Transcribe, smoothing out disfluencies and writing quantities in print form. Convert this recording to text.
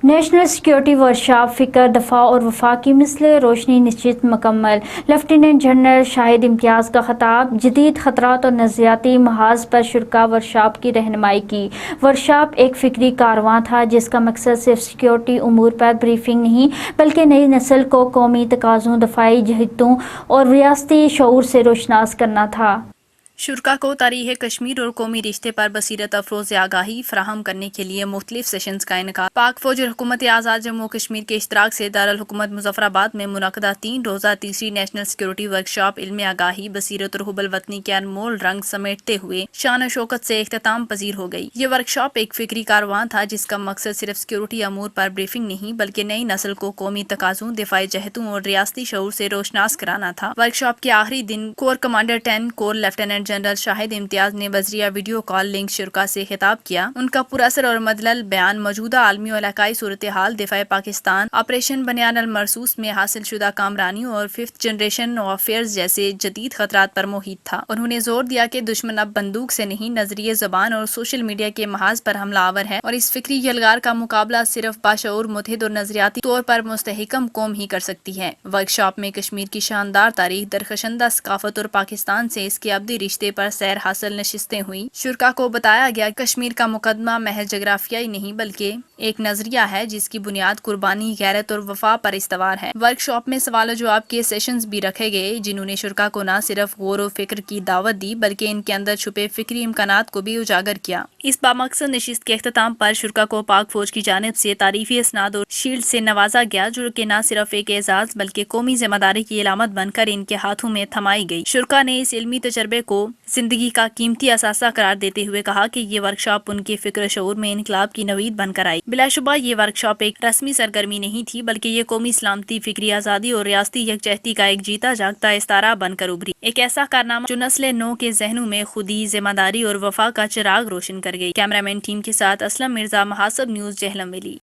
National security workshop فکر دفاع اور وفا کی مثل روشنی نشست مکمل۔ لیفٹیننٹ جنرل شاہد امتیاز کا خطاب۔ جدید خطرات اور نظریاتی محاذ پر شرکاء ورکشاپ کی رہنمائی کی۔ ورکشاپ ایک فکری کارواں تھا جس کا مقصد صرف سیکورٹی امور پر بریفنگ نہیں بلکہ نئی نسل کو قومی تقاضوں، دفاعی جہتوں اور ریاستی شعور سے روشناس کرنا تھا۔ شرکاء کو تاریخ کشمیر اور قومی رشتے پر بصیرت افروز آگاہی فراہم کرنے کے لیے مختلف سیشنز کا انعقاد۔ پاک فوج اور حکومت آزاد جموں و کشمیر کے اشتراک سے دارالحکومت مظفرآباد میں منعقدہ 3 روزہ تیسری نیشنل سیکورٹی ورکشاپ علم آگاہی، بصیرت اور حب الوطنی کے انمول رنگ سمیٹتے ہوئے شان و شوکت سے اختتام پذیر ہو گئی۔ یہ ورکشاپ ایک فکری کارواں تھا جس کا مقصد صرف سیکورٹی امور پر بریفنگ نہیں بلکہ نئی نسل کو قومی تقاضوں، دفاعی جہتوں اور ریاستی شعور سے روشناس کرانا تھا۔ ورکشاپ کے آخری دن کور کمانڈر 10 کور لیفٹیننٹ جنرل شاہد امتیاز نے بذریعہ ویڈیو کال لنک شرکاء سے خطاب کیا۔ ان کا پراثر اور مدلل بیان موجودہ عالمی و علاقائی صورتحال، دفاع پاکستان، آپریشن بنیان المرصوص میں حاصل شدہ کامرانیوں اور 5th جنریشن وارفیئر جیسے جدید خطرات پر محیط تھا۔ انہوں نے زور دیا کہ دشمن اب بندوق سے نہیں، نظریے، زبان اور سوشل میڈیا کے محاذ پر حملہ آور ہے اور اس فکری یلغار کا مقابلہ صرف باشعور، متحد اور نظریاتی طور پر مستحکم قوم ہی کر سکتی ہے۔ ورکشاپ میں کشمیر کی شاندار تاریخ، درخشندہ ثقافت اور پاکستان سے اس کے ابدی رشتے پر سیر حاصل نشستیں ہوئیں۔ شرکاء کو بتایا گیا کہ کشمیر کا مقدمہ محض جغرافیائی نہیں بلکہ ایک نظریہ ہے جس کی بنیاد قربانی، غیرت اور وفا پر استوار ہے۔ ورکشاپ میں سوال و جواب کے سیشنز بھی رکھے گئے جنہوں نے شرکاء کو نہ صرف غور و فکر کی دعوت دی بلکہ ان کے اندر چھپے فکری امکانات کو بھی اجاگر کیا۔ اس بامقصد نشست کے اختتام پر شرکاء کو پاک فوج کی جانب سے تعریفی اسناد اور شیلڈ سے نوازا گیا جو کہ نہ صرف ایک اعزاز بلکہ قومی ذمہ داری کی علامت بن کر ان کے ہاتھوں میں تھمائی گئی۔ شرکاء نے اس علمی تجربے کو زندگی کا قیمتی اثاثہ قرار دیتے ہوئے کہا کہ یہ ورکشاپ ان کے فکر شعور میں انقلاب کی نوید بن کر آئی۔ بلا شبہ یہ ورکشاپ ایک رسمی سرگرمی نہیں تھی بلکہ یہ قومی سلامتی، فکری آزادی اور ریاستی یکجہتی کا ایک جیتا جاگتا استعارہ بن کر ابھری۔ ایک ایسا کارنامہ جو نسل نو کے ذہنوں میں خودی، ذمہ داری اور وفا کا چراغ روشن کر گئی۔ کیمرہ مین ٹیم کے ساتھ اسلم مرزا، محاسب نیوز، جہلم ویلی۔